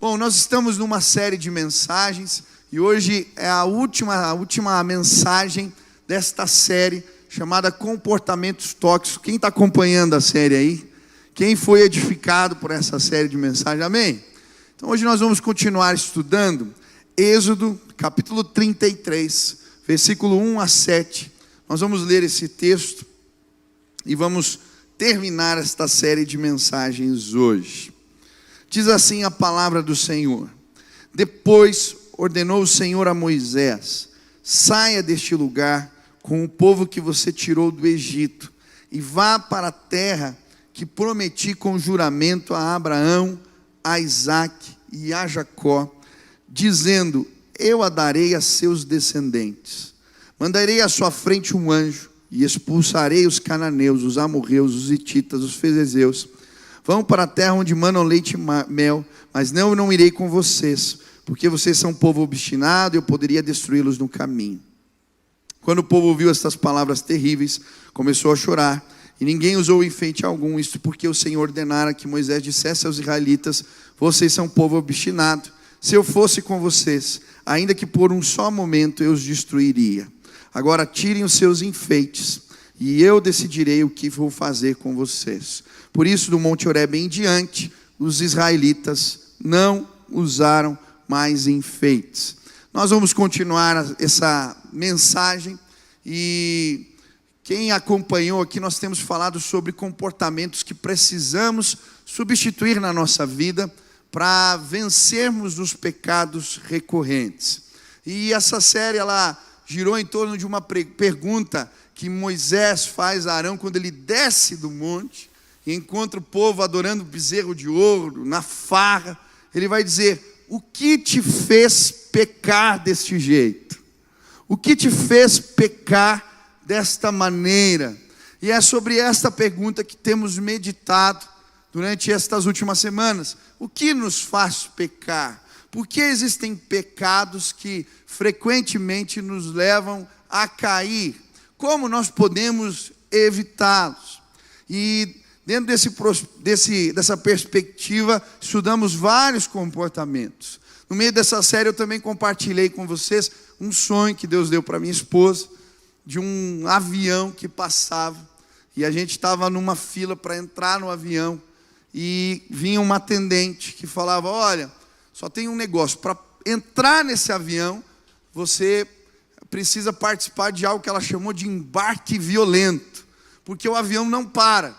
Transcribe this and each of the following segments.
Bom, nós estamos numa série de mensagens e hoje é a última mensagem desta série chamada Comportamentos Tóxicos. Quem está acompanhando a série aí? Quem foi edificado por essa série de mensagens? Amém? Então hoje nós vamos continuar estudando Êxodo, capítulo 33, versículo 1 a 7. Nós vamos ler esse texto e vamos terminar esta série de mensagens hoje. Diz assim a palavra do Senhor: Depois ordenou o Senhor a Moisés: saia deste lugar com o povo que você tirou do Egito e vá para a terra que prometi com juramento a Abraão, a Isaque e a Jacó, dizendo: eu a darei a seus descendentes. Mandarei à sua frente um anjo e expulsarei os cananeus, os amorreus, os hititas, os ferezeus. Vão para a terra onde manam leite e mel, mas eu não irei com vocês, porque vocês são um povo obstinado e eu poderia destruí-los no caminho. Quando o povo ouviu estas palavras terríveis, começou a chorar, e ninguém usou enfeite algum. Isto porque o Senhor ordenara que Moisés dissesse aos israelitas: vocês são um povo obstinado. Se eu fosse com vocês, ainda que por um só momento eu os destruiria. Agora tirem os seus enfeites, e eu decidirei o que vou fazer com vocês. Por isso, do Monte Horebe em diante, os israelitas não usaram mais enfeites. Nós vamos continuar essa mensagem, e quem acompanhou aqui, nós temos falado sobre comportamentos que precisamos substituir na nossa vida para vencermos os pecados recorrentes. E essa série, ela girou em torno de uma pergunta que Moisés faz a Arão quando ele desce do monte e encontra o povo adorando o bezerro de ouro, na farra. Ele vai dizer: o que te fez pecar deste jeito? O que te fez pecar desta maneira? E é sobre esta pergunta que temos meditado durante estas últimas semanas. O que nos faz pecar? Por que existem pecados que frequentemente nos levam a cair? Como nós podemos evitá-los? E dentro dessa perspectiva, estudamos vários comportamentos. No meio dessa série eu também compartilhei com vocês um sonho que Deus deu para minha esposa, de um avião que passava, e a gente estava numa fila para entrar no avião, e vinha uma atendente que falava: olha, só tem um negócio, para entrar nesse avião, você precisa participar de algo que ela chamou de embarque violento, porque o avião não para.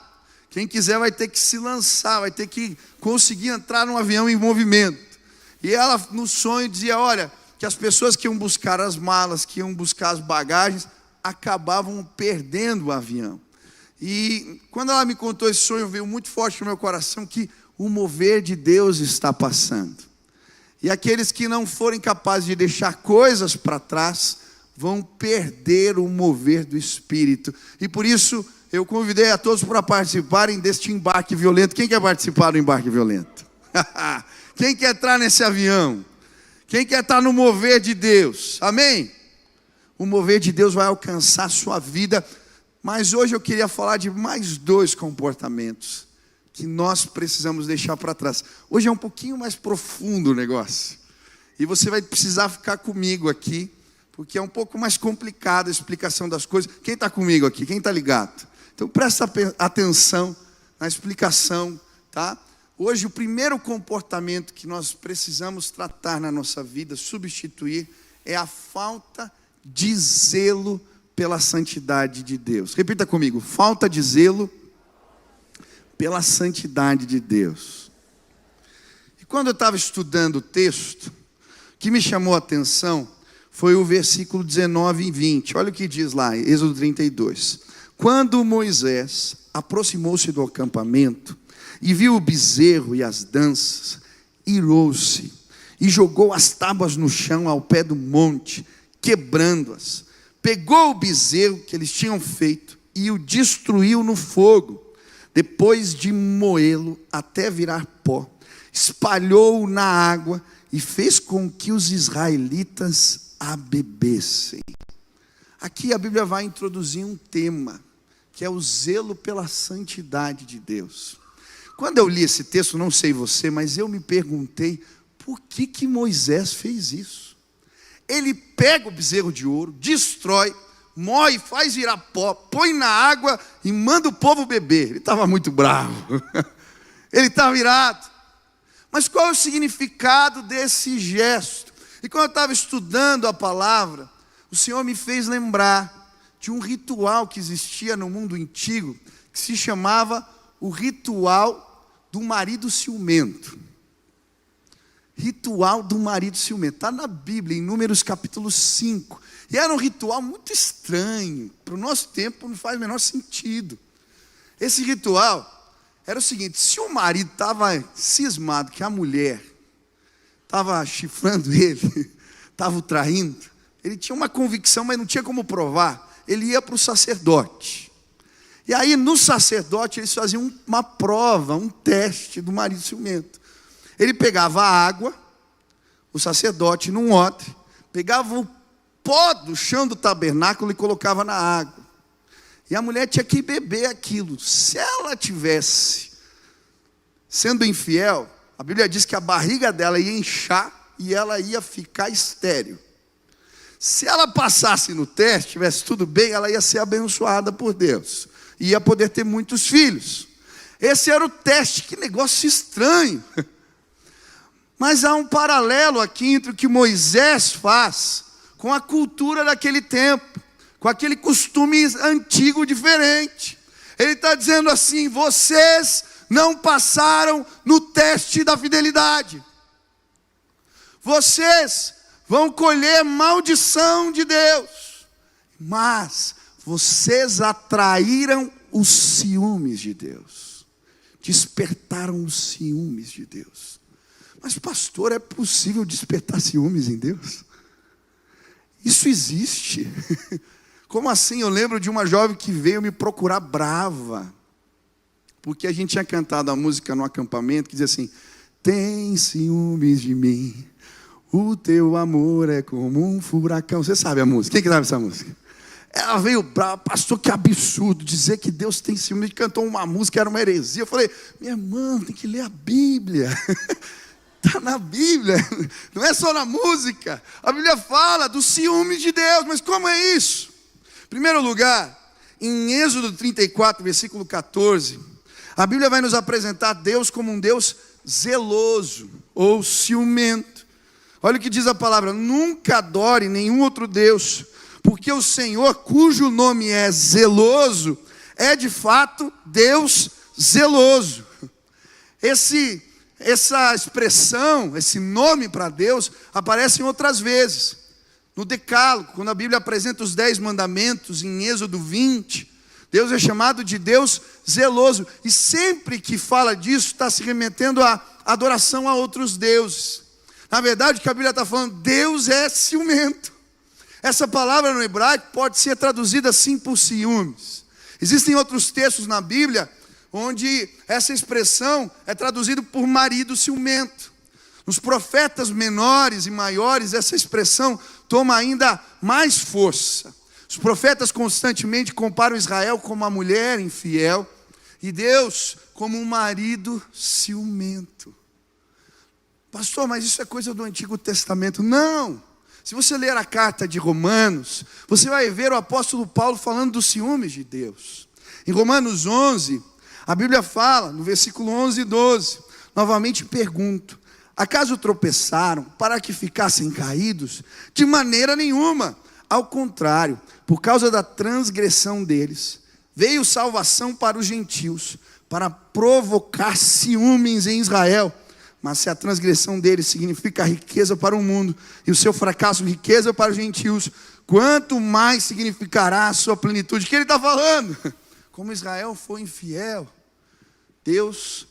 Quem quiser vai ter que se lançar, vai ter que conseguir entrar num avião em movimento. E ela, no sonho, dizia: olha, que as pessoas que iam buscar as malas, que iam buscar as bagagens, acabavam perdendo o avião. E quando ela me contou esse sonho, veio muito forte no meu coração que o mover de Deus está passando. E aqueles que não forem capazes de deixar coisas para trás, vão perder o mover do Espírito. E por isso, eu convidei a todos para participarem deste embarque violento. Quem quer participar do embarque violento? Quem quer entrar nesse avião? Quem quer estar no mover de Deus? Amém? O mover de Deus vai alcançar a sua vida. Mas hoje eu queria falar de mais dois comportamentos que nós precisamos deixar para trás. Hoje é um pouquinho mais profundo o negócio. E você vai precisar ficar comigo aqui, porque é um pouco mais complicada a explicação das coisas. Quem está comigo aqui? Quem está ligado? Então presta atenção na explicação, tá? Hoje o primeiro comportamento que nós precisamos tratar na nossa vida, substituir, é a falta de zelo pela santidade de Deus. Repita comigo: falta de zelo pela santidade de Deus. E quando eu estava estudando o texto, o que me chamou a atenção foi o versículo 19 e 20. Olha o que diz lá, Êxodo 32. Quando Moisés aproximou-se do acampamento e viu o bezerro e as danças, irou-se e jogou as tábuas no chão ao pé do monte, quebrando-as. Pegou o bezerro que eles tinham feito e o destruiu no fogo. Depois de moê-lo até virar pó, espalhou-o na água e fez com que os israelitas a bebessem. Aqui a Bíblia vai introduzir um tema, que é o zelo pela santidade de Deus. Quando eu li esse texto, não sei você, mas eu me perguntei: por que Moisés fez isso? Ele pega o bezerro de ouro, destrói, moe, faz virar pó, põe na água e manda o povo beber. Ele estava muito bravo. Ele estava irado. Mas qual é o significado desse gesto? E quando eu estava estudando a palavra, o Senhor me fez lembrar de um ritual que existia no mundo antigo, que se chamava o ritual do marido ciumento. Ritual do marido ciumento. Está na Bíblia, em Números capítulo 5. E era um ritual muito estranho. Para o nosso tempo não faz o menor sentido. Esse ritual era o seguinte: se o marido estava cismado que a mulher estava chifrando ele, estava o traindo, ele tinha uma convicção, mas não tinha como provar. Ele ia para o sacerdote. E aí no sacerdote eles faziam uma prova, um teste do marido ciumento. Ele pegava a água, o sacerdote num odre, pegava o pó do chão do tabernáculo e colocava na água. E a mulher tinha que beber aquilo. Se ela tivesse sendo infiel, a Bíblia diz que a barriga dela ia inchar e ela ia ficar estéril. Se ela passasse no teste, tivesse tudo bem, ela ia ser abençoada por Deus. E ia poder ter muitos filhos. Esse era o teste. Que negócio estranho. Mas há um paralelo aqui entre o que Moisés faz com a cultura daquele tempo, com aquele costume antigo diferente. Ele está dizendo assim: vocês não passaram no teste da fidelidade. Vocês vão colher maldição de Deus. Mas vocês atraíram os ciúmes de Deus. Despertaram os ciúmes de Deus. Mas pastor, é possível despertar ciúmes em Deus? Isso existe. Como assim? Eu lembro de uma jovem que veio me procurar brava, porque a gente tinha cantado a música no acampamento, que dizia assim: tem ciúmes de mim, o teu amor é como um furacão. Você sabe a música? Quem que sabe essa música? Ela veio brava: pastor, que absurdo dizer que Deus tem ciúmes. A gente cantou uma música, era uma heresia. Eu falei: minha irmã, tem que ler a Bíblia. Está na Bíblia, não é só na música. A Bíblia fala dos ciúmes de Deus. Mas como é isso? Em primeiro lugar, em Êxodo 34, versículo 14, a Bíblia vai nos apresentar Deus como um Deus zeloso ou ciumento. Olha o que diz a palavra: nunca adore nenhum outro Deus, porque o Senhor, cujo nome é zeloso, é de fato Deus zeloso. Essa expressão, esse nome para Deus, aparece em outras vezes. No Decálogo, quando a Bíblia apresenta os 10 mandamentos, em Êxodo 20, Deus é chamado de Deus zeloso. E sempre que fala disso, está se remetendo à adoração a outros deuses. Na verdade, o que a Bíblia está falando, Deus é ciumento. Essa palavra no hebraico pode ser traduzida assim por ciúmes. Existem outros textos na Bíblia onde essa expressão é traduzida por marido ciumento. Nos profetas menores e maiores, essa expressão toma ainda mais força. Os profetas constantemente comparam Israel como uma mulher infiel e Deus como um marido ciumento. Pastor, mas isso é coisa do Antigo Testamento. Não! Se você ler a carta de Romanos, você vai ver o apóstolo Paulo falando dos ciúmes de Deus. Em Romanos 11, a Bíblia fala, no versículo 11 e 12, novamente pergunto: acaso tropeçaram para que ficassem caídos? De maneira nenhuma. Ao contrário, por causa da transgressão deles, veio salvação para os gentios, para provocar ciúmes em Israel. Mas se a transgressão deles significa riqueza para o mundo, e o seu fracasso riqueza para os gentios, quanto mais significará a sua plenitude? O que ele está falando? Como Israel foi infiel, Deus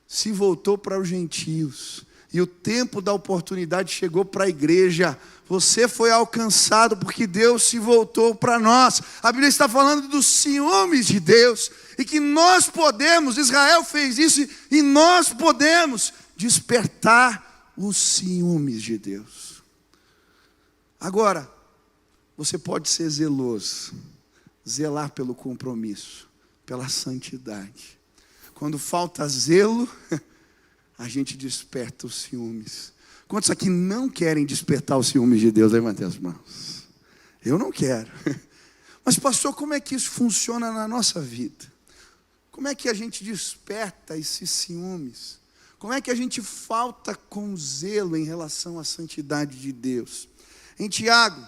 se voltou para os gentios. E o tempo da oportunidade chegou para a igreja. Você foi alcançado porque Deus se voltou para nós. A Bíblia está falando dos ciúmes de Deus. E que nós podemos, Israel fez isso, e nós podemos despertar os ciúmes de Deus. Agora, você pode ser zeloso, zelar pelo compromisso, pela santidade. Quando falta zelo, a gente desperta os ciúmes. Quantos aqui não querem despertar o ciúme de Deus? Levante as mãos. Eu não quero. Mas pastor, como é que isso funciona na nossa vida? Como é que a gente desperta esses ciúmes? Como é que a gente falta com zelo em relação à santidade de Deus? Em Tiago,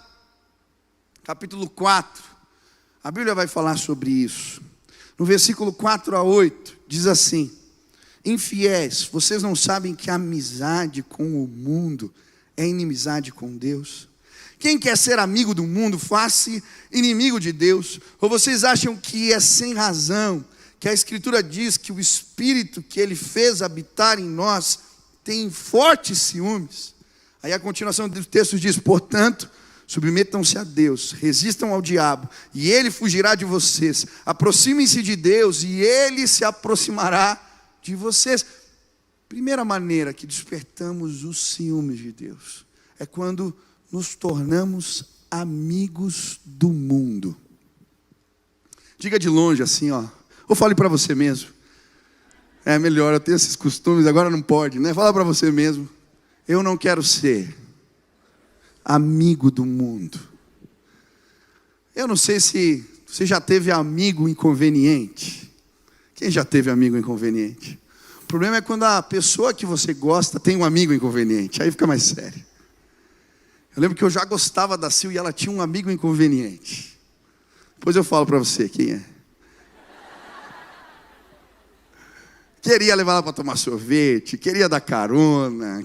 capítulo 4, a Bíblia vai falar sobre isso. No versículo 4 a 8, diz assim: infiéis, vocês não sabem que a amizade com o mundo é inimizade com Deus? Quem quer ser amigo do mundo, faça inimigo de Deus. Ou vocês acham que é sem razão que a Escritura diz que o Espírito que Ele fez habitar em nós tem fortes ciúmes? Aí a continuação do texto diz: portanto, submetam-se a Deus, resistam ao diabo, e ele fugirá de vocês. Aproximem-se de Deus, e ele se aproximará de vocês. Primeira maneira que despertamos os ciúmes de Deus é quando nos tornamos amigos do mundo. Diga de longe assim, ó. Ou fale para você mesmo. É melhor, eu tenho esses costumes, agora não pode, né? Fala para você mesmo. Eu não quero ser amigo do mundo. Eu não sei se você já teve amigo inconveniente. Quem já teve amigo inconveniente? O problema é quando a pessoa que você gosta tem um amigo inconveniente. Aí fica mais sério. Eu lembro que eu já gostava da Sil e ela tinha um amigo inconveniente. Depois eu falo para você quem é. Queria levar ela para tomar sorvete, queria dar carona,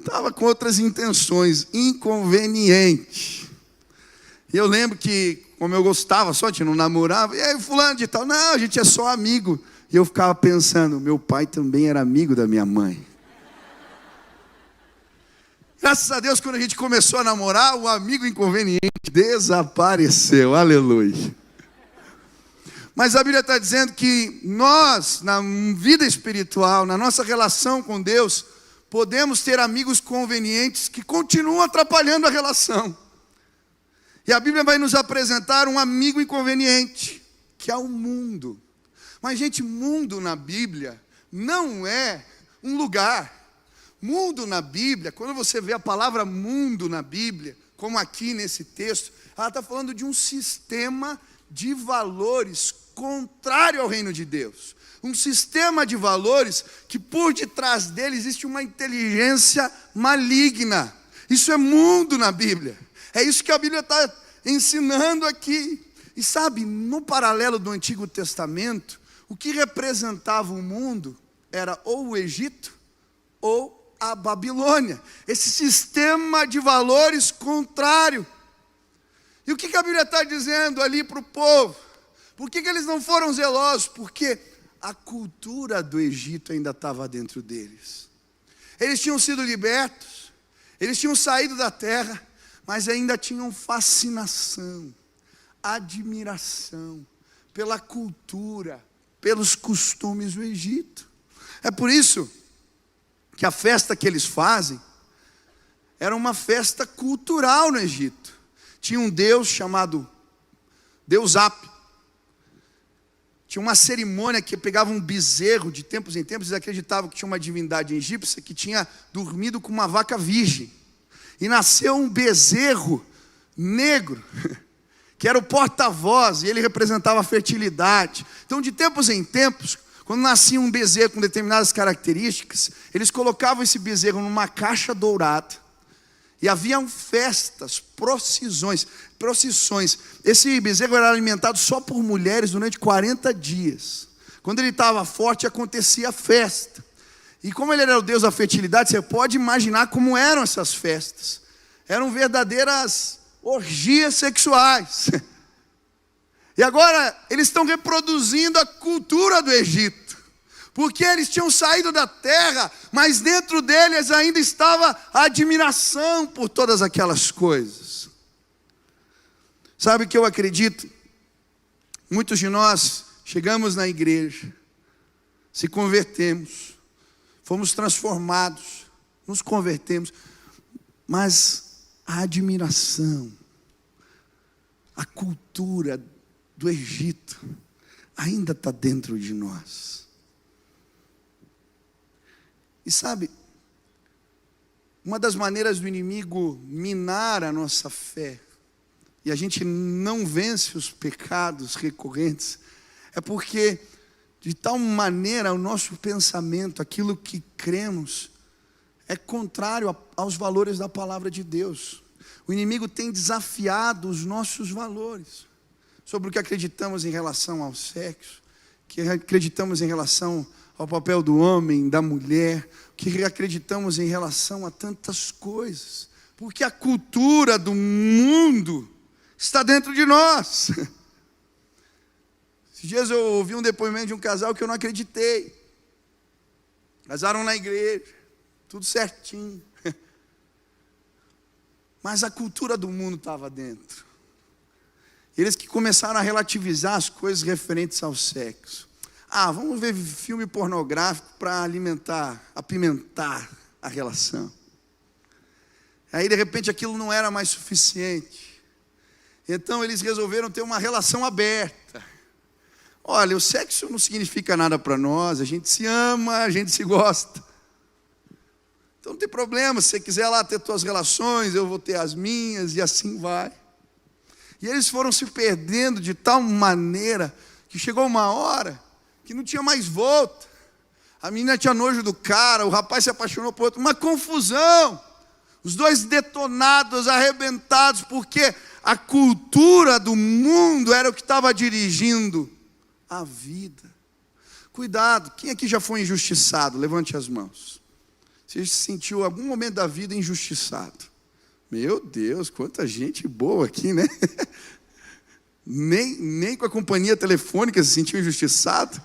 estava com outras intenções, inconveniente. E eu lembro que, como eu gostava só, a gente não namorava, e aí fulano de tal, não, a gente é só amigo. E eu ficava pensando, meu pai também era amigo da minha mãe. Graças a Deus, quando a gente começou a namorar, o amigo inconveniente desapareceu, aleluia. Mas a Bíblia está dizendo que nós, na vida espiritual, na nossa relação com Deus, podemos ter amigos convenientes que continuam atrapalhando a relação. E a Bíblia vai nos apresentar um amigo inconveniente, que é o mundo. Mas, gente, mundo na Bíblia não é um lugar. Mundo na Bíblia, quando você vê a palavra mundo na Bíblia, como aqui nesse texto, ela está falando de um sistema de valores contrário ao reino de Deus. Um sistema de valores que por detrás dele existe uma inteligência maligna. Isso é mundo na Bíblia. É isso que a Bíblia está ensinando aqui. E sabe, no paralelo do Antigo Testamento, o que representava o mundo era ou o Egito ou a Babilônia. Esse sistema de valores contrário. E o que a Bíblia está dizendo ali para o povo? Por que eles não foram zelosos? Porque a cultura do Egito ainda estava dentro deles. Eles tinham sido libertos, eles tinham saído da terra, mas ainda tinham fascinação, admiração pela cultura, pelos costumes do Egito. É por isso que a festa que eles fazem era uma festa cultural no Egito. Tinha um deus chamado Deus Ap. Tinha uma cerimônia que pegava um bezerro, de tempos em tempos, eles acreditavam que tinha uma divindade egípcia que tinha dormido com uma vaca virgem. E nasceu um bezerro negro, que era o porta-voz, e ele representava a fertilidade. Então, de tempos em tempos, quando nascia um bezerro com determinadas características, eles colocavam esse bezerro numa caixa dourada. E haviam festas, procissões. Esse bezerro era alimentado só por mulheres durante 40 dias. Quando ele estava forte, acontecia a festa. E como ele era o Deus da fertilidade, você pode imaginar como eram essas festas. Eram verdadeiras orgias sexuais. E agora eles estão reproduzindo a cultura do Egito. Porque eles tinham saído da terra, mas dentro deles ainda estava a admiração por todas aquelas coisas. Sabe o que eu acredito? Muitos de nós chegamos na igreja, se convertemos, fomos transformados, nos convertemos, mas a admiração, a cultura do Egito ainda está dentro de nós. E sabe, Uma das maneiras do inimigo minar a nossa fé, e a gente não vence os pecados recorrentes, é porque de tal maneira o nosso pensamento, aquilo que cremos, é contrário aos valores da palavra de Deus. O inimigo tem desafiado os nossos valores, sobre o que acreditamos em relação ao sexo, que acreditamos em relação ao papel do homem, da mulher, que acreditamos em relação a tantas coisas, porque a cultura do mundo está dentro de nós. Esses dias eu ouvi um depoimento de um casal que eu não acreditei. Casaram na igreja, tudo certinho, mas a cultura do mundo estava dentro. Eles que começaram a relativizar as coisas referentes ao sexo. Vamos ver filme pornográfico para apimentar a relação. Aí de repente aquilo não era mais suficiente. Então eles resolveram ter uma relação aberta. Olha, o sexo não significa nada para nós, a gente se ama, a gente se gosta. Então não tem problema, se você quiser lá ter suas relações, eu vou ter as minhas e assim vai. E eles foram se perdendo de tal maneira que chegou uma hora que não tinha mais volta. A menina tinha nojo do cara, o rapaz se apaixonou por outro, uma confusão. Os dois detonados, arrebentados, porque a cultura do mundo era o que estava dirigindo a vida. Cuidado, quem aqui já foi injustiçado? Levante as mãos. Você se sentiu em algum momento da vida injustiçado? Meu Deus, quanta gente boa aqui, né? Nem com a companhia telefônica se sentiu injustiçado.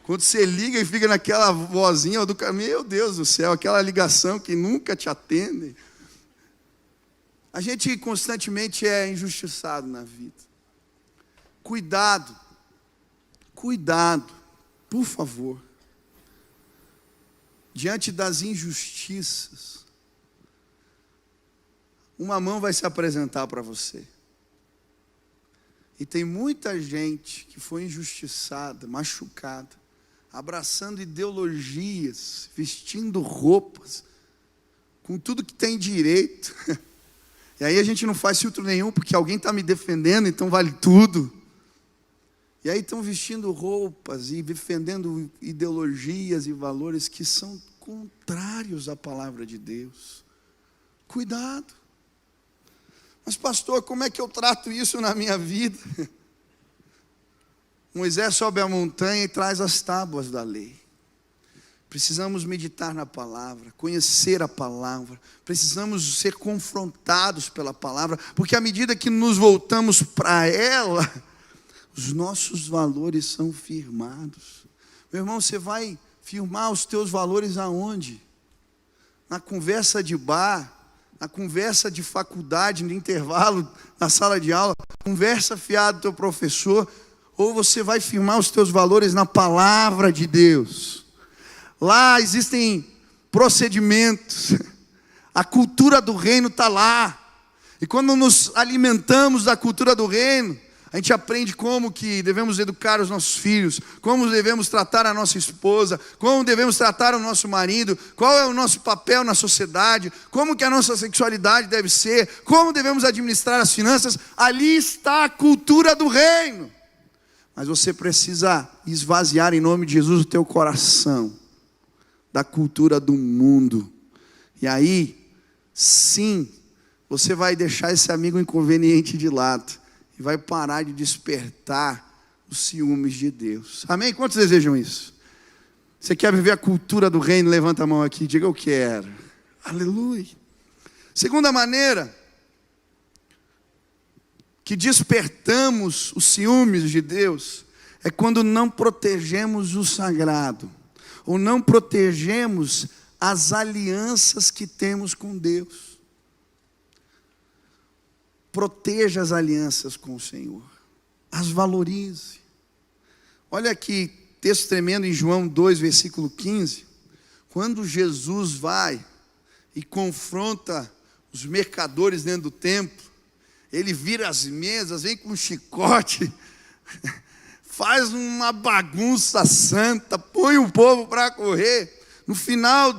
Quando você liga e fica naquela vozinha do cara, meu Deus do céu, aquela ligação que nunca te atende. A gente constantemente é injustiçado na vida. Cuidado, por favor. Diante das injustiças, uma mão vai se apresentar para você. E tem muita gente que foi injustiçada, machucada, abraçando ideologias, vestindo roupas, com tudo que tem direito. E aí a gente não faz filtro nenhum, porque alguém está me defendendo, então vale tudo. E aí estão vestindo roupas e defendendo ideologias e valores que são contrários à palavra de Deus. Cuidado. Mas pastor, como é que eu trato isso na minha vida? Moisés sobe a montanha e traz as tábuas da lei. Precisamos meditar na palavra, conhecer a palavra. Precisamos ser confrontados pela palavra, porque à medida que nos voltamos para ela, os nossos valores são firmados. Meu irmão, você vai firmar os teus valores aonde? Na conversa de bar, na conversa de faculdade, no intervalo, na sala de aula, conversa fiada do teu professor, ou você vai firmar os teus valores na palavra de Deus? Lá existem procedimentos, a cultura do reino está lá, e quando nos alimentamos da cultura do reino, a gente aprende como que devemos educar os nossos filhos, como devemos tratar a nossa esposa, como devemos tratar o nosso marido, qual é o nosso papel na sociedade, como que a nossa sexualidade deve ser, como devemos administrar as finanças. Ali está a cultura do reino. Mas você precisa esvaziar em nome de Jesus o teu coração da cultura do mundo. E aí, sim, você vai deixar esse amigo inconveniente de lado. E vai parar de despertar os ciúmes de Deus. Amém? Quantos desejam isso? Você quer viver a cultura do reino? Levanta a mão aqui, diga eu quero. Aleluia. Segunda maneira que despertamos os ciúmes de Deus é quando não protegemos o sagrado, ou não protegemos as alianças que temos com Deus. Proteja as alianças com o Senhor, as valorize. Olha aqui, texto tremendo em João 2, versículo 15. Quando Jesus vai e confronta os mercadores dentro do templo, ele vira as mesas, vem com um chicote, faz uma bagunça santa, põe o povo para correr. No final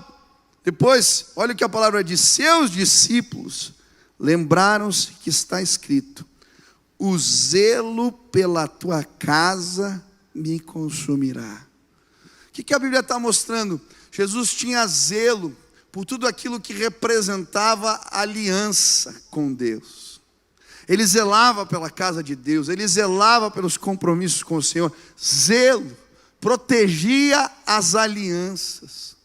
Depois, olha o que a palavra diz: seus discípulos lembraram-se que está escrito: o zelo pela tua casa me consumirá. O que a Bíblia está mostrando? Jesus tinha zelo por tudo aquilo que representava aliança com Deus. Ele zelava pela casa de Deus, ele zelava pelos compromissos com o Senhor. Zelo, protegia as alianças.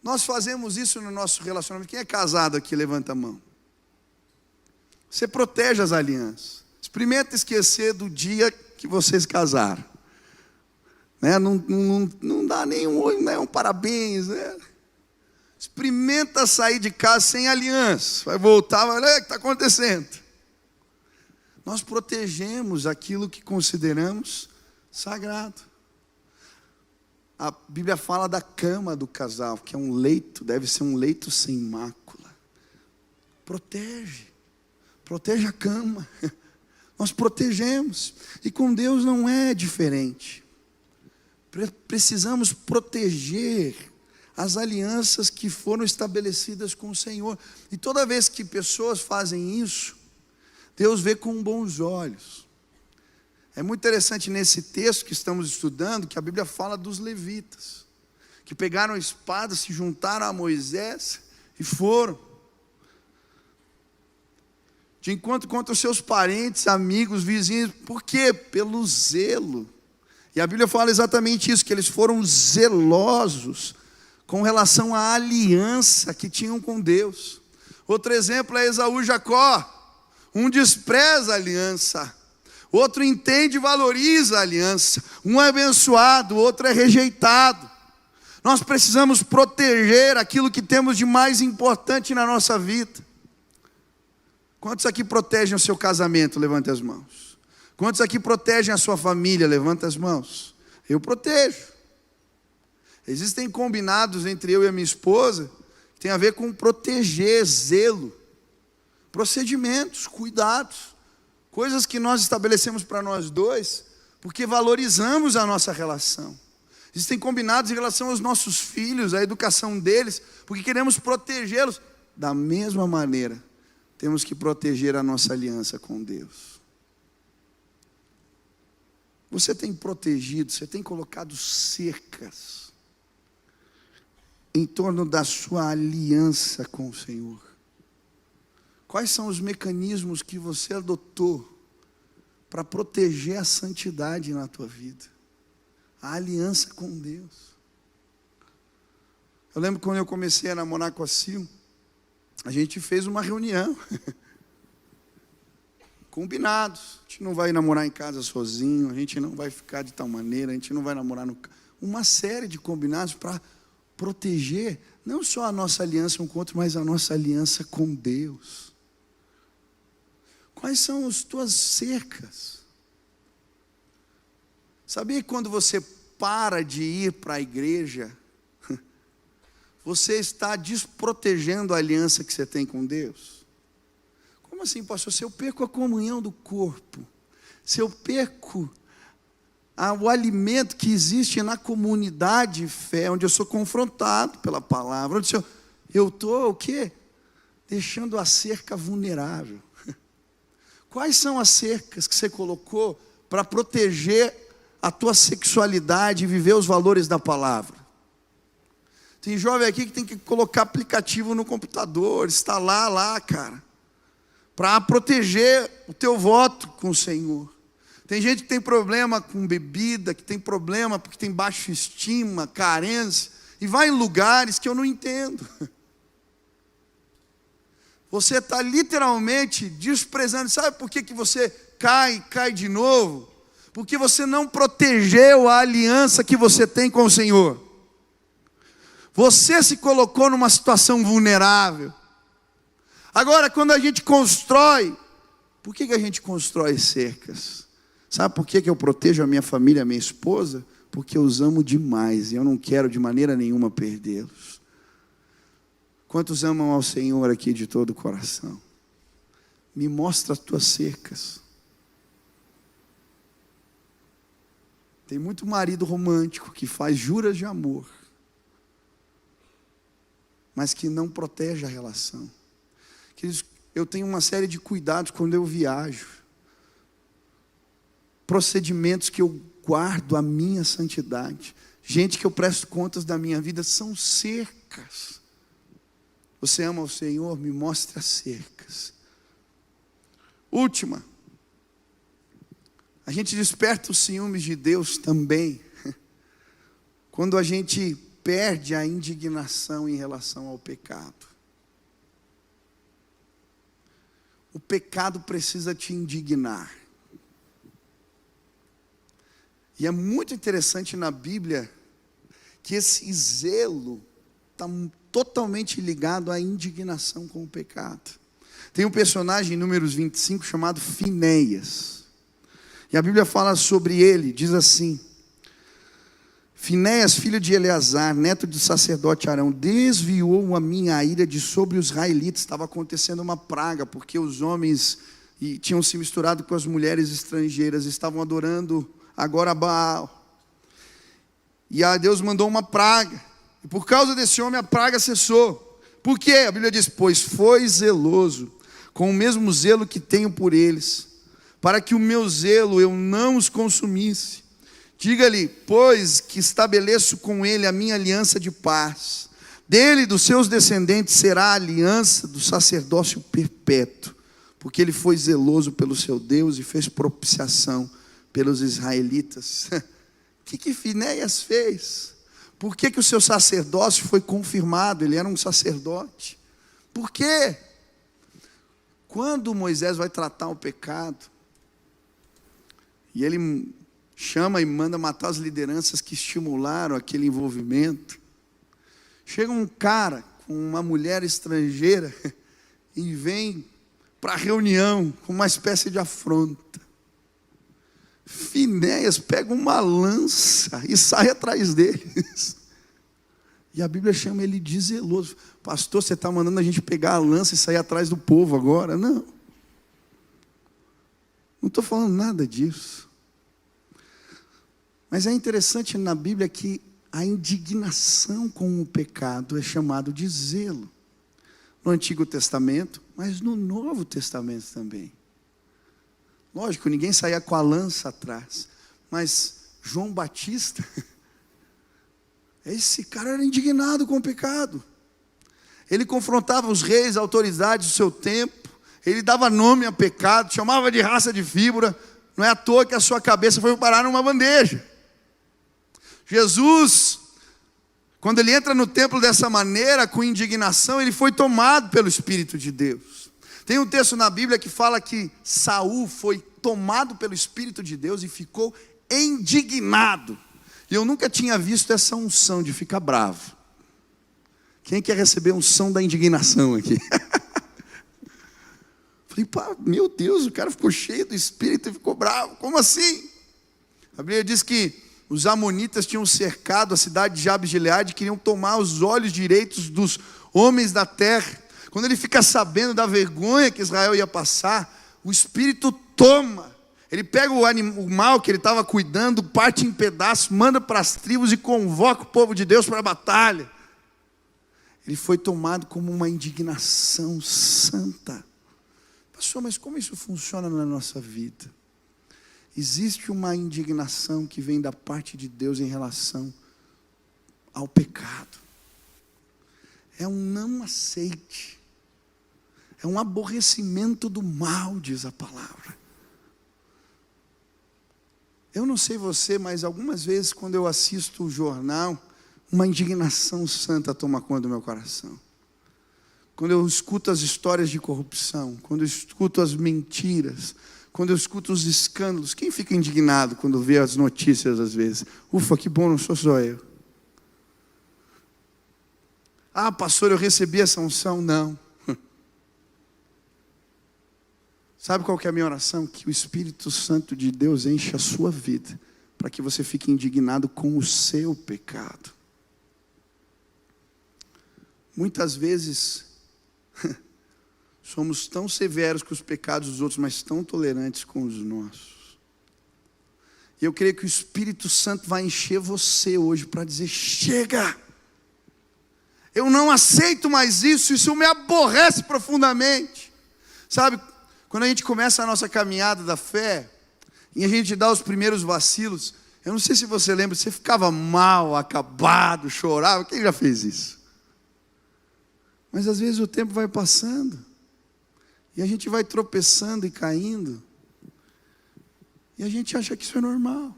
Nós fazemos isso no nosso relacionamento. Quem é casado aqui, levanta a mão. Você protege as alianças. Experimenta esquecer do dia que vocês casaram. Né? Não dá nenhum parabéns. Né? Experimenta sair de casa sem aliança. Vai voltar, vai olhar o que está acontecendo. Nós protegemos aquilo que consideramos sagrado. A Bíblia fala da cama do casal, que é um leito, deve ser um leito sem mácula. Protege a cama. Nós protegemos. E com Deus não é diferente. Precisamos proteger as alianças que foram estabelecidas com o Senhor. E toda vez que pessoas fazem isso, Deus vê com bons olhos. É muito interessante nesse texto que estamos estudando, que a Bíblia fala dos levitas, que pegaram a espada, se juntaram a Moisés e foram de encontro contra os seus parentes, amigos, vizinhos. Por quê? Pelo zelo. E a Bíblia fala exatamente isso, que eles foram zelosos com relação à aliança que tinham com Deus. Outro exemplo é Esaú e Jacó. Um despreza a aliança, outro entende e valoriza a aliança. Um é abençoado, o outro é rejeitado. Nós precisamos proteger aquilo que temos de mais importante na nossa vida. Quantos aqui protegem o seu casamento? Levante as mãos. Quantos aqui protegem a sua família? Levante as mãos. Eu protejo. Existem combinados entre eu e a minha esposa que tem a ver com proteger, zelo, procedimentos, cuidados, coisas que nós estabelecemos para nós dois, porque valorizamos a nossa relação. Existem combinados em relação aos nossos filhos, a educação deles, porque queremos protegê-los. Da mesma maneira, temos que proteger a nossa aliança com Deus. Você tem protegido, você tem colocado cercas em torno da sua aliança com o Senhor. Quais são os mecanismos que você adotou para proteger a santidade na tua vida? A aliança com Deus. Eu lembro quando eu comecei a namorar com a Sil, a gente fez uma reunião. Combinados. A gente não vai namorar em casa sozinho, a gente não vai ficar de tal maneira, a gente não vai namorar no... Uma série de combinados para proteger, não só a nossa aliança um com o outro, mas a nossa aliança com Deus. Quais são as tuas cercas? Sabia que quando você para de ir para a igreja, você está desprotegendo a aliança que você tem com Deus? Como assim, pastor? Se eu perco a comunhão do corpo, se eu perco o alimento que existe na comunidade de fé, onde eu sou confrontado pela palavra, onde eu estou o quê? Deixando a cerca vulnerável. Quais são as cercas que você colocou para proteger a tua sexualidade e viver os valores da palavra? Tem jovem aqui que tem que colocar aplicativo no computador, instalar lá, cara, para proteger o teu voto com o Senhor. Tem gente que tem problema com bebida, que tem problema porque tem baixa estima, carência, e vai em lugares que eu não entendo. Você está literalmente desprezando. Sabe por que você cai de novo? Porque você não protegeu a aliança que você tem com o Senhor. Você se colocou numa situação vulnerável. Agora, quando a gente constrói, por que a gente constrói cercas? Sabe por que eu protejo a minha família, a minha esposa? Porque eu os amo demais e eu não quero de maneira nenhuma perdê-los. Quantos amam ao Senhor aqui de todo o coração? Me mostra as tuas cercas. Tem muito marido romântico que faz juras de amor, mas que não protege a relação. Queridos, eu tenho uma série de cuidados quando eu viajo, procedimentos que eu guardo a minha santidade, gente que eu presto contas da minha vida, são cercas. Você ama o Senhor? Me mostre as cercas. Última, a gente desperta os ciúmes de Deus também, quando a gente perde a indignação em relação ao pecado. O pecado precisa te indignar. E é muito interessante na Bíblia que esse zelo está totalmente ligado à indignação com o pecado. Tem um personagem em Números 25 chamado Finéias. E a Bíblia fala sobre ele, diz assim: Finéias, filho de Eleazar, neto do sacerdote Arão, desviou a minha ira de sobre os israelitas. Estava acontecendo uma praga, porque os homens tinham se misturado com as mulheres estrangeiras, estavam adorando agora Baal. E Deus mandou uma praga, e por causa desse homem a praga cessou. Por quê? A Bíblia diz: pois foi zeloso, com o mesmo zelo que tenho por eles, para que o meu zelo eu não os consumisse. Diga-lhe, pois, que estabeleço com ele a minha aliança de paz. Dele e dos seus descendentes será a aliança do sacerdócio perpétuo, porque ele foi zeloso pelo seu Deus e fez propiciação pelos israelitas. O que Finéias fez? Por que o seu sacerdócio foi confirmado? Ele era um sacerdote. Por quê? Quando Moisés vai tratar o pecado, e ele chama e manda matar as lideranças que estimularam aquele envolvimento, chega um cara com uma mulher estrangeira e vem para a reunião com uma espécie de afronta. Finéias pega uma lança e sai atrás deles. E a Bíblia chama ele de zeloso. Pastor, você está mandando a gente pegar a lança e sair atrás do povo agora? Não estou falando nada disso. Mas é interessante na Bíblia que a indignação com o pecado é chamado de zelo. No Antigo Testamento, mas no Novo Testamento também. Lógico, ninguém saía com a lança atrás, mas João Batista, esse cara era indignado com o pecado. Ele confrontava os reis, autoridades do seu tempo, ele dava nome a pecado, chamava de raça de víbora. Não é à toa que a sua cabeça foi parar numa bandeja. Jesus, quando ele entra no templo dessa maneira, com indignação, ele foi tomado pelo Espírito de Deus. Tem um texto na Bíblia que fala que Saul foi tomado pelo Espírito de Deus e ficou indignado. E eu nunca tinha visto essa unção de ficar bravo. Quem quer receber a unção da indignação aqui? Falei, pá, meu Deus, o cara ficou cheio do Espírito e ficou bravo. Como assim? A Bíblia diz que os amonitas tinham cercado a cidade de Jabes de Gileade e queriam tomar os olhos direitos dos homens da terra. Quando ele fica sabendo da vergonha que Israel ia passar, o Espírito toma. Ele pega o mal que ele estava cuidando, parte em pedaços, manda para as tribos e convoca o povo de Deus para a batalha. Ele foi tomado como uma indignação santa. Pastor, mas como isso funciona na nossa vida? Existe uma indignação que vem da parte de Deus em relação ao pecado. É um não aceite. É um aborrecimento do mal, diz a palavra. Eu não sei você, mas algumas vezes quando eu assisto o jornal, uma indignação santa toma conta do meu coração. Quando eu escuto as histórias de corrupção, quando eu escuto as mentiras, quando eu escuto os escândalos, quem fica indignado quando vê as notícias às vezes? Ufa, que bom, não sou só eu. Ah, pastor, eu recebi essa unção? Não. Sabe qual que é a minha oração? Que o Espírito Santo de Deus enche a sua vida, para que você fique indignado com o seu pecado. Muitas vezes, somos tão severos com os pecados dos outros, mas tão tolerantes com os nossos. E eu creio que o Espírito Santo vai encher você hoje para dizer, chega! Eu não aceito mais isso me aborrece profundamente. Sabe, quando a gente começa a nossa caminhada da fé, e a gente dá os primeiros vacilos, eu não sei se você lembra, você ficava mal, acabado, chorava, quem já fez isso? Mas às vezes o tempo vai passando, e a gente vai tropeçando e caindo, e a gente acha que isso é normal.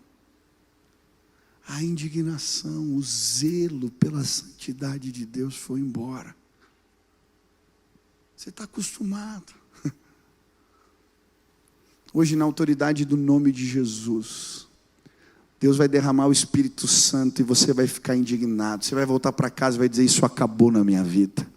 A indignação, o zelo pela santidade de Deus foi embora. Você está acostumado. Hoje, na autoridade do nome de Jesus, Deus vai derramar o Espírito Santo e você vai ficar indignado. Você vai voltar para casa e vai dizer: isso acabou na minha vida.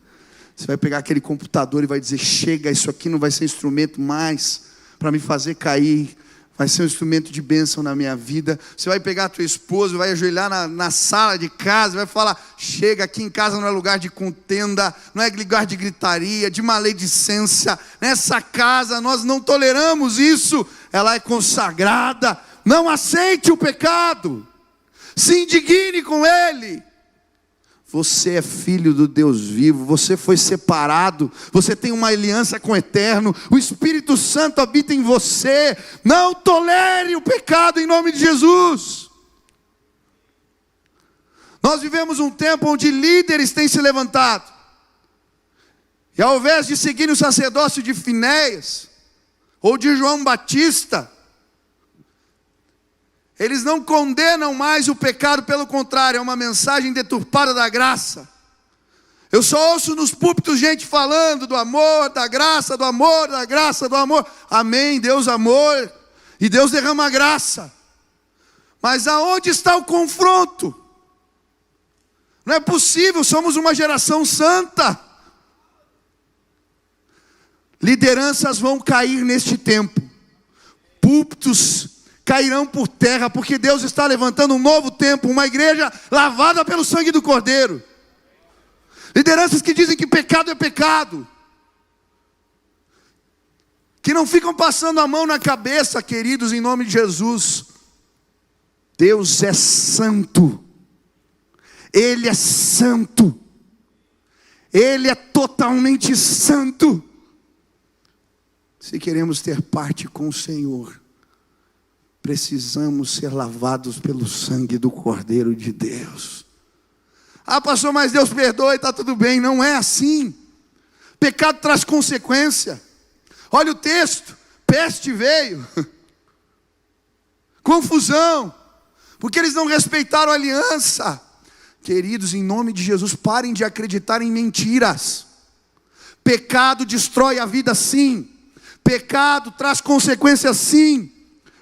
Você vai pegar aquele computador e vai dizer: chega, isso aqui não vai ser instrumento mais para me fazer cair. Vai ser um instrumento de bênção na minha vida. Você vai pegar a tua esposa, vai ajoelhar na sala de casa, vai falar: chega, aqui em casa não é lugar de contenda, não é lugar de gritaria, de maledicência. Nessa casa nós não toleramos isso, ela é consagrada. Não aceite o pecado, se indigne com ele. Você é filho do Deus vivo, você foi separado, você tem uma aliança com o Eterno, o Espírito Santo habita em você. Não tolere o pecado em nome de Jesus. Nós vivemos um tempo onde líderes têm se levantado, e ao invés de seguir o sacerdócio de Finéias, ou de João Batista, eles não condenam mais o pecado, pelo contrário, é uma mensagem deturpada da graça. Eu só ouço nos púlpitos gente falando do amor, da graça, do amor, da graça, do amor. Amém, Deus amor, e Deus derrama graça. Mas aonde está o confronto? Não é possível, somos uma geração santa. Lideranças vão cair neste tempo, púlpitos cairão por terra, porque Deus está levantando um novo tempo, uma igreja lavada pelo sangue do Cordeiro. Lideranças que dizem que pecado é pecado, que não ficam passando a mão na cabeça, queridos, em nome de Jesus. Deus é santo, Ele é santo, Ele é totalmente santo. Se queremos ter parte com o Senhor, precisamos ser lavados pelo sangue do Cordeiro de Deus. Ah, pastor, mas Deus perdoa e está tudo bem. Não é assim. Pecado traz consequência. Olha o texto: peste veio, confusão, porque eles não respeitaram a aliança. Queridos, em nome de Jesus, parem de acreditar em mentiras. Pecado destrói a vida, sim. Pecado traz consequências, sim.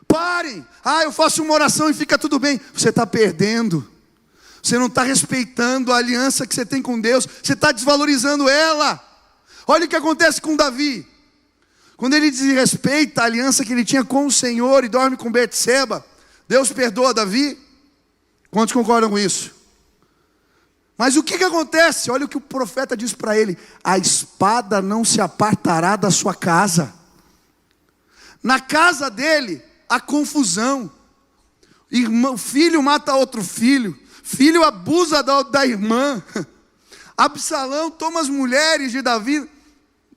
Parem. Ah, eu faço uma oração e fica tudo bem. Você está perdendo. Você não está respeitando a aliança que você tem com Deus. Você está desvalorizando ela. Olha o que acontece com Davi. Quando ele desrespeita a aliança que ele tinha com o Senhor e dorme com Betseba, Deus perdoa Davi? Quantos concordam com isso? Mas o que acontece? Olha o que o profeta diz para ele: a espada não se apartará da sua casa. Na casa dele, a confusão. O filho mata outro filho. Filho abusa da irmã. Absalão toma as mulheres de Davi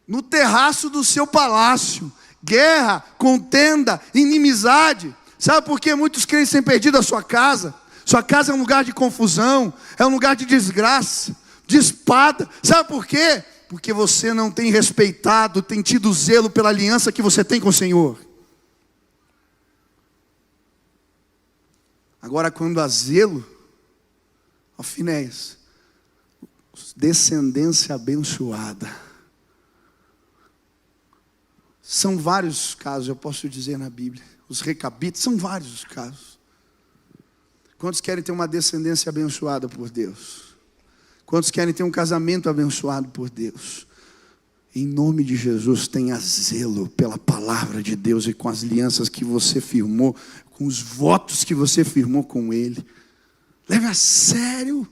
no terraço do seu palácio. Guerra, contenda, inimizade. Sabe por que muitos crentes têm perdido a sua casa? Sua casa é um lugar de confusão, é um lugar de desgraça, de espada. Sabe por quê? Porque você não tem respeitado, tem tido zelo pela aliança que você tem com o Senhor. Agora, quando há zelo, ó Finéias, descendência abençoada. São vários casos, eu posso dizer na Bíblia. Os recabitas, são vários os casos. Quantos querem ter uma descendência abençoada por Deus? Quantos querem ter um casamento abençoado por Deus? Em nome de Jesus, tenha zelo pela palavra de Deus e com as alianças que você firmou, com os votos que você firmou com Ele. Leve a sério.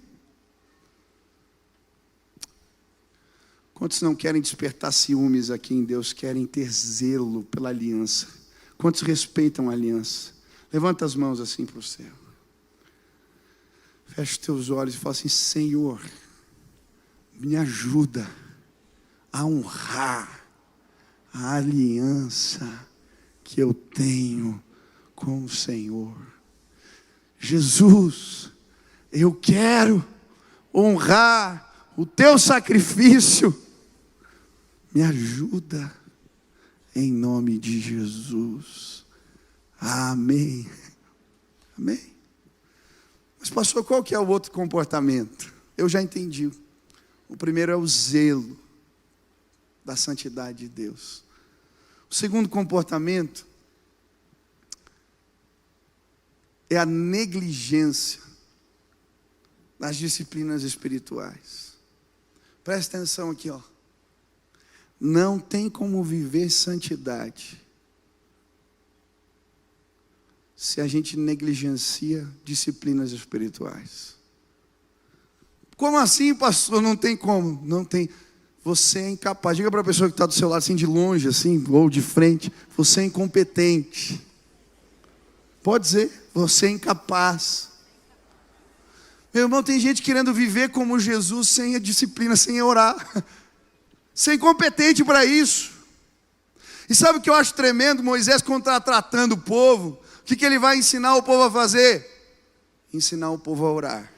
Quantos não querem despertar ciúmes aqui em Deus, querem ter zelo pela aliança? Quantos respeitam a aliança? Levanta as mãos assim para o céu. Feche os teus olhos e fala assim: Senhor, me ajuda a honrar a aliança que eu tenho com o Senhor. Jesus, eu quero honrar o teu sacrifício. Me ajuda em nome de Jesus. Amém. Amém. Mas pastor, qual que é o outro comportamento? Eu já entendi. O primeiro é o zelo da santidade de Deus. O segundo comportamento é a negligência das disciplinas espirituais. Presta atenção aqui, ó. Não tem como viver santidade se a gente negligencia disciplinas espirituais. Como assim, pastor? Não tem como. Não tem. Você é incapaz. Diga para a pessoa que está do seu lado, assim, de longe, assim, ou de frente. Você é incompetente. Pode dizer, você é incapaz. Meu irmão, tem gente querendo viver como Jesus sem a disciplina, sem orar. Ser incompetente para isso. E sabe o que eu acho tremendo? Moisés, quando está tratando o povo, o que ele vai ensinar o povo a fazer? Ensinar o povo a orar.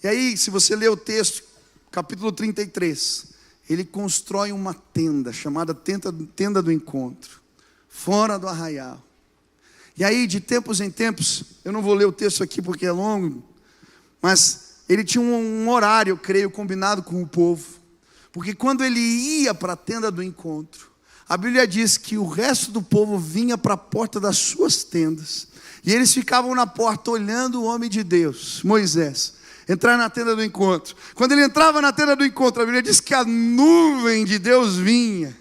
E aí, se você ler o texto, capítulo 33, ele constrói uma tenda, chamada tenda do encontro, fora do arraial. E aí, de tempos em tempos, eu não vou ler o texto aqui porque é longo, mas ele tinha um horário, eu creio, combinado com o povo. Porque quando ele ia para a tenda do encontro, a Bíblia diz que o resto do povo vinha para a porta das suas tendas. E eles ficavam na porta olhando o homem de Deus, Moisés, entrar na tenda do encontro. Quando ele entrava na tenda do encontro, a Bíblia diz que a nuvem de Deus vinha.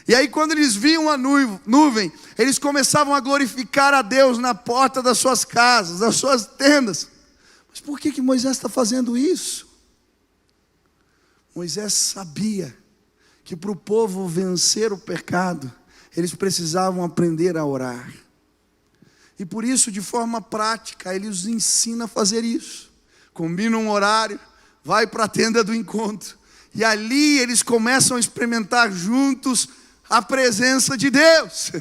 E aí quando eles viam a nuvem, eles começavam a glorificar a Deus na porta das suas casas, das suas tendas. Mas por que Moisés está fazendo isso? Moisés sabia que para o povo vencer o pecado, eles precisavam aprender a orar. E por isso, de forma prática, ele os ensina a fazer isso. Combina um horário, vai para a tenda do encontro. E ali eles começam a experimentar juntos a presença de Deus.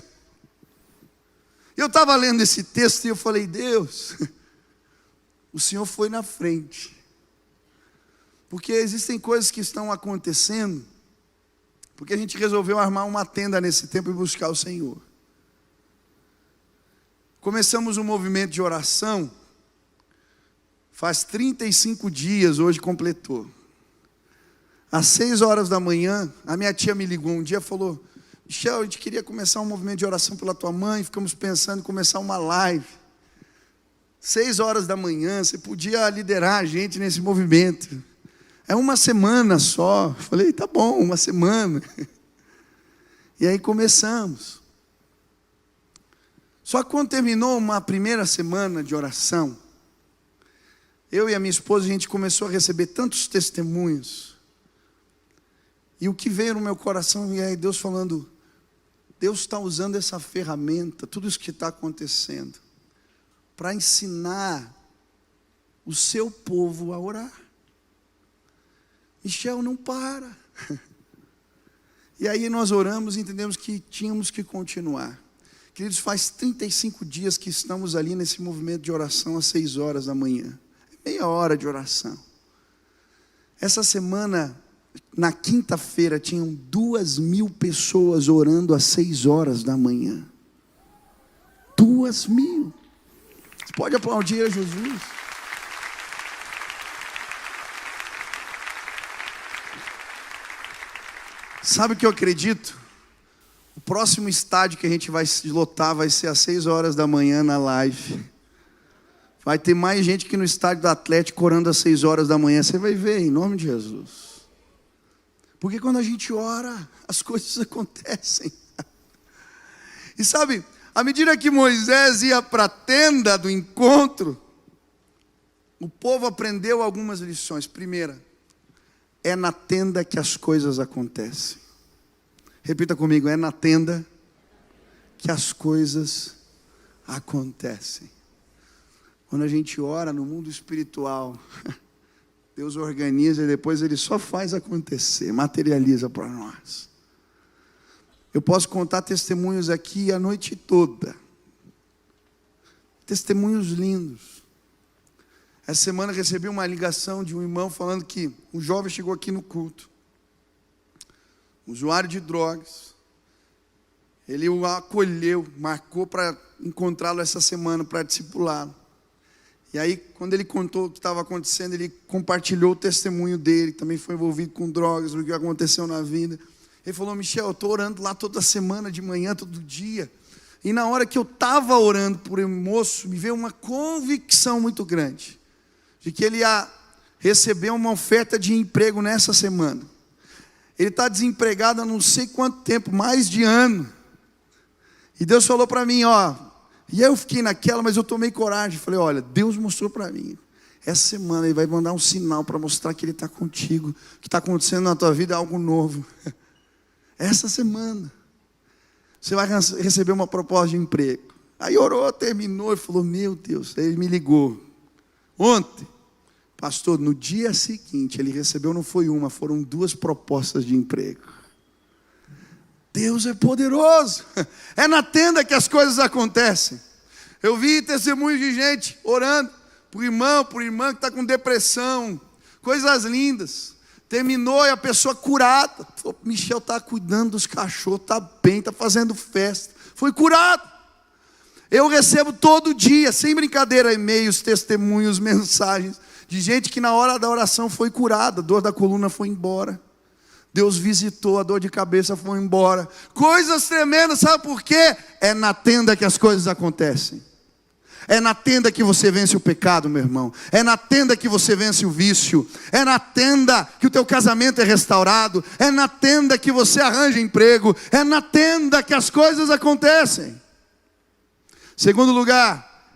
Eu estava lendo esse texto e eu falei, Deus, o Senhor foi na frente. Porque existem coisas que estão acontecendo, porque a gente resolveu armar uma tenda nesse tempo e buscar o Senhor. Começamos um movimento de oração, faz 35 dias, hoje completou. Às 6 horas da manhã, a minha tia me ligou um dia e falou, Michel, a gente queria começar um movimento de oração pela tua mãe, ficamos pensando em começar uma live. 6 horas da manhã, você podia liderar a gente nesse movimento. É uma semana só. Falei, tá bom, uma semana. E aí começamos. Só que quando terminou uma primeira semana de oração, eu e a minha esposa, a gente começou a receber tantos testemunhos. E o que veio no meu coração, e aí Deus falando, Deus está usando essa ferramenta, tudo isso que está acontecendo, para ensinar o seu povo a orar. Michel, não para. E aí nós oramos e entendemos que tínhamos que continuar. Queridos, faz 35 dias que estamos ali nesse movimento de oração às 6 horas da manhã. Meia hora de oração. Essa semana, na quinta-feira, tinham 2.000 pessoas orando às 6 horas da manhã. 2.000. Você pode aplaudir a Jesus. Sabe o que eu acredito? O próximo estádio que a gente vai lotar vai ser às 6 horas da manhã na live. Vai ter mais gente que no estádio do Atlético orando às 6 horas da manhã. Você vai ver, em nome de Jesus. Porque quando a gente ora, as coisas acontecem. E sabe, à medida que Moisés ia para a tenda do encontro, o povo aprendeu algumas lições. Primeira, é na tenda que as coisas acontecem. Repita comigo, é na tenda que as coisas acontecem. Quando a gente ora no mundo espiritual, Deus organiza e depois Ele só faz acontecer, materializa para nós. Eu posso contar testemunhos aqui a noite toda. Testemunhos lindos. Essa semana recebi uma ligação de um irmão falando que um jovem chegou aqui no culto, usuário de drogas. Ele o acolheu, marcou para encontrá-lo essa semana para discipulá-lo. E aí, quando ele contou o que estava acontecendo, ele compartilhou o testemunho dele, que também foi envolvido com drogas, o que aconteceu na vida. Ele falou: Michel, eu estou orando lá toda semana, de manhã, todo dia. E na hora que eu estava orando por um moço, me veio uma convicção muito grande, de que ele ia receber uma oferta de emprego nessa semana. Ele está desempregado há não sei quanto tempo, mais de ano. E Deus falou para mim, e eu fiquei naquela, mas eu tomei coragem. Falei: olha, Deus mostrou para mim, essa semana Ele vai mandar um sinal para mostrar que Ele está contigo, que está acontecendo na tua vida algo novo. Essa semana você vai receber uma proposta de emprego. Aí orou, terminou e falou: meu Deus. Aí ele me ligou ontem, pastor, no dia seguinte ele recebeu, não foi uma, foram 2 propostas de emprego. Deus é poderoso. É na tenda que as coisas acontecem. Eu vi testemunhos de gente orando por irmã que está com depressão, coisas lindas. Terminou e a pessoa curada. Falou: Michel está cuidando dos cachorros, está bem, está fazendo festa. Foi curado. Eu recebo todo dia, sem brincadeira, e-mails, testemunhos, mensagens de gente que na hora da oração foi curada. A dor da coluna foi embora. Deus visitou, a dor de cabeça foi embora. Coisas tremendas, sabe por quê? É na tenda que as coisas acontecem. É na tenda que você vence o pecado, meu irmão. É na tenda que você vence o vício. É na tenda que o teu casamento é restaurado. É na tenda que você arranja emprego. É na tenda que as coisas acontecem. Segundo lugar,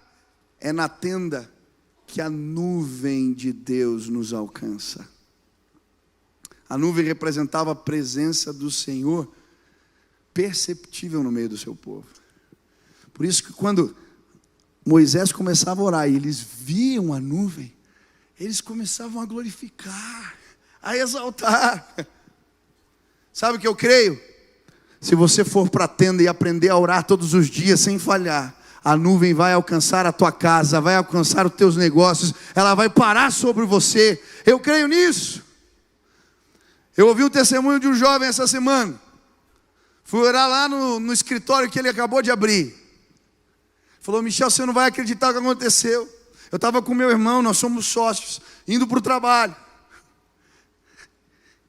é na tenda que a nuvem de Deus nos alcança. A nuvem representava a presença do Senhor perceptível no meio do seu povo. Por isso que quando Moisés começava a orar e eles viam a nuvem, eles começavam a glorificar, a exaltar. Sabe o que eu creio? Se você for para a tenda e aprender a orar todos os dias sem falhar, a nuvem vai alcançar a tua casa, vai alcançar os teus negócios, ela vai parar sobre você. Eu creio nisso. Eu ouvi o testemunho de um jovem essa semana. Fui orar lá no escritório que ele acabou de abrir. Falou: Michel, você não vai acreditar o que aconteceu. Eu estava com meu irmão, nós somos sócios, indo para o trabalho.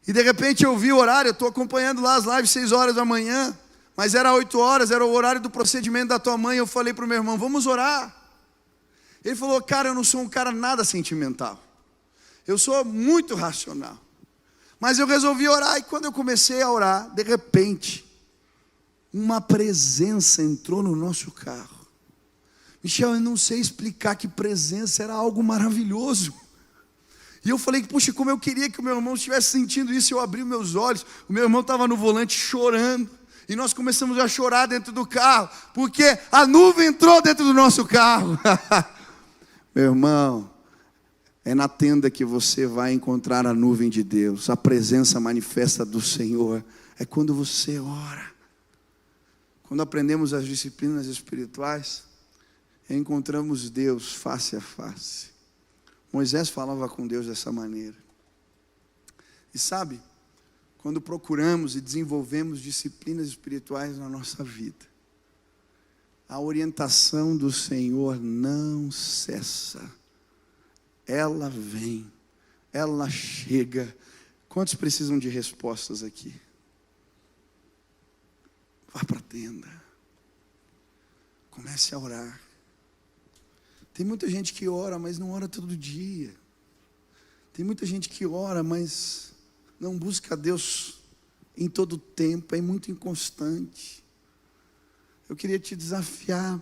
E de repente eu vi o horário, eu estou acompanhando lá as lives 6 horas da manhã. Mas era 8 horas, era o horário do procedimento da tua mãe. Eu falei para o meu irmão: vamos orar. Ele falou: cara, eu não sou um cara nada sentimental. Eu sou muito racional. Mas eu resolvi orar, e quando eu comecei a orar, de repente, uma presença entrou no nosso carro. Michel, eu não sei explicar que presença, era algo maravilhoso. E eu falei: puxa, como eu queria que o meu irmão estivesse sentindo isso. Eu abri meus olhos, o meu irmão estava no volante chorando. E nós começamos a chorar dentro do carro, porque a nuvem entrou dentro do nosso carro. Meu irmão, é na tenda que você vai encontrar a nuvem de Deus, a presença manifesta do Senhor. É quando você ora. Quando aprendemos as disciplinas espirituais, encontramos Deus face a face. Moisés falava com Deus dessa maneira. E sabe, quando procuramos e desenvolvemos disciplinas espirituais na nossa vida, a orientação do Senhor não cessa. Ela vem, ela chega. Quantos precisam de respostas aqui? Vá para a tenda. Comece a orar. Tem muita gente que ora, mas não ora todo dia. Tem muita gente que ora, mas não busca a Deus em todo o tempo, é muito inconstante. Eu queria te desafiar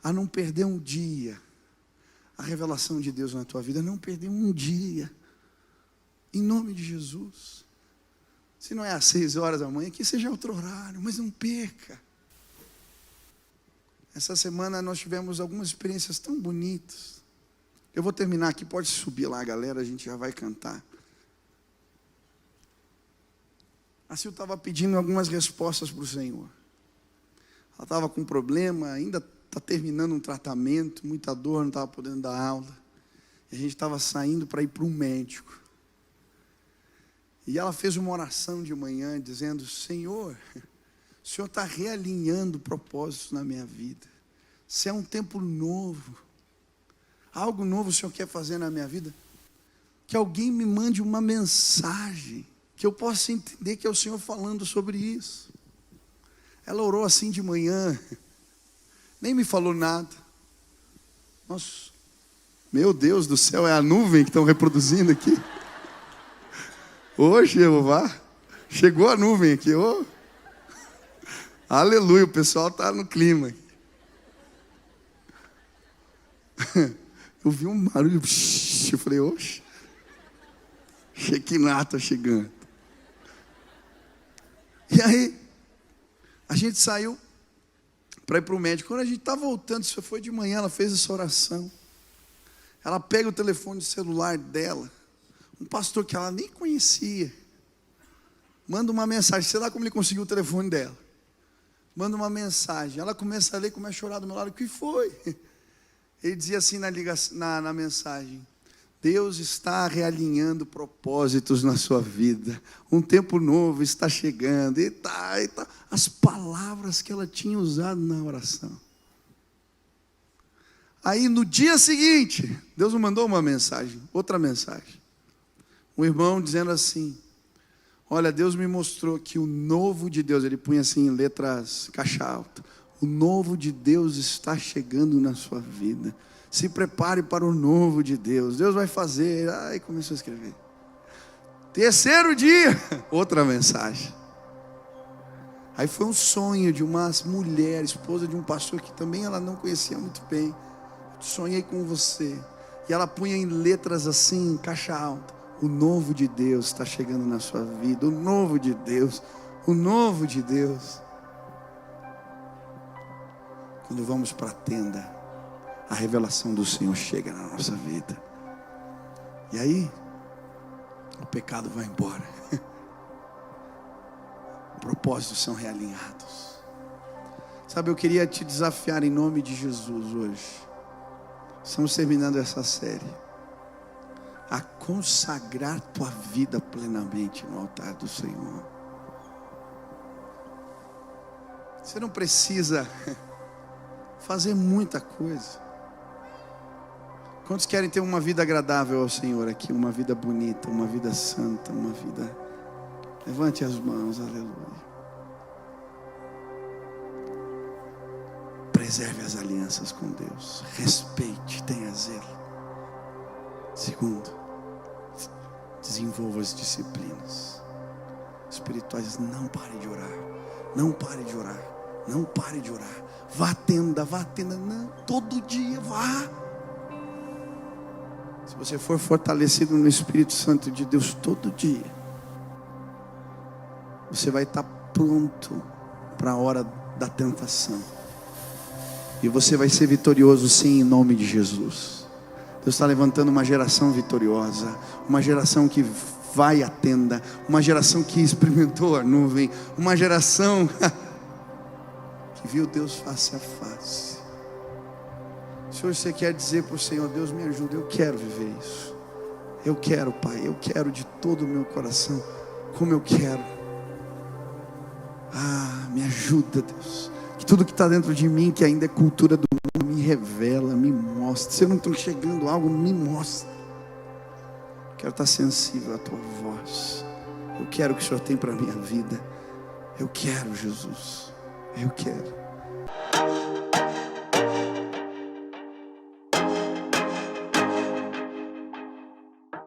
a não perder um dia a revelação de Deus na tua vida, não perder um dia, em nome de Jesus. Se não é às 6 horas da manhã, que seja outro horário, mas não perca. Essa semana nós tivemos algumas experiências tão bonitas. Eu vou terminar aqui, pode subir lá, galera, a gente já vai cantar. A Sil estava pedindo algumas respostas para o Senhor. Ela estava com um problema, ainda está terminando um tratamento, muita dor, não estava podendo dar aula. E a gente estava saindo para ir para um médico. E ela fez uma oração de manhã, dizendo: Senhor, o Senhor está realinhando propósitos na minha vida. Se é um tempo novo, algo novo o Senhor quer fazer na minha vida, que alguém me mande uma mensagem, que eu possa entender que é o Senhor falando sobre isso. Ela orou assim de manhã, nem me falou nada. Nossa, meu Deus do céu, é a nuvem que estão reproduzindo aqui. Ô Jeová, chegou a nuvem aqui, ô. Aleluia, o pessoal está no clima. Eu vi um barulho, eu falei, oxe, Shekinah está chegando. E aí, a gente saiu para ir para o médico. Quando a gente está voltando, isso foi de manhã, ela fez essa oração. Ela pega o telefone celular dela, um pastor que ela nem conhecia, manda uma mensagem, sei lá como ele conseguiu o telefone dela. Manda uma mensagem, ela começa a ler, começa a chorar do meu lado. O que foi? Ele dizia assim na mensagem: Deus está realinhando propósitos na sua vida. Um tempo novo está chegando. E tá. As palavras que ela tinha usado na oração. Aí no dia seguinte, Deus me mandou uma mensagem, outra mensagem. Um irmão dizendo assim: olha, Deus me mostrou que o novo de Deus, ele punha assim em letras caixa alta, o novo de Deus está chegando na sua vida. Se prepare para o novo de Deus. Deus vai fazer. Aí começou a escrever. Terceiro dia, outra mensagem. Aí foi um sonho de uma mulher, esposa de um pastor que também ela não conhecia muito bem. Sonhei com você. E ela punha em letras assim, em caixa alta: o novo de Deus está chegando na sua vida. O novo de Deus. O novo de Deus. Quando vamos para a tenda, a revelação do Senhor chega na nossa vida. E aí, o pecado vai embora. Propósitos são realinhados. Sabe, eu queria te desafiar em nome de Jesus hoje. Estamos terminando essa série. A consagrar tua vida plenamente no altar do Senhor. Você não precisa fazer muita coisa. Quantos querem ter uma vida agradável ao Senhor aqui? Uma vida bonita, uma vida santa, uma vida... Levante as mãos, aleluia. Preserve as alianças com Deus. Respeite, tenha zelo. Segundo, desenvolva as disciplinas espirituais. Não pare de orar. Não pare de orar. Não pare de orar. Vá à tenda, não, todo dia vá. Se você for fortalecido no Espírito Santo de Deus todo dia, você vai estar pronto para a hora da tentação. E você vai ser vitorioso sim, em nome de Jesus. Deus está levantando uma geração vitoriosa, uma geração que vai à tenda, uma geração que experimentou a nuvem, uma geração que viu Deus face a face. Se hoje você quer dizer para o Senhor: Deus me ajuda, eu quero viver isso. Eu quero, Pai, eu quero de todo o meu coração, como eu quero. Me ajuda, Deus. Que tudo que está dentro de mim, que ainda é cultura do mundo, me revela, me mostra. Se eu não estou enxergando algo, me mostra. Quero estar sensível à tua voz. Eu quero o que o Senhor tem para a minha vida. Eu quero, Jesus. Eu quero.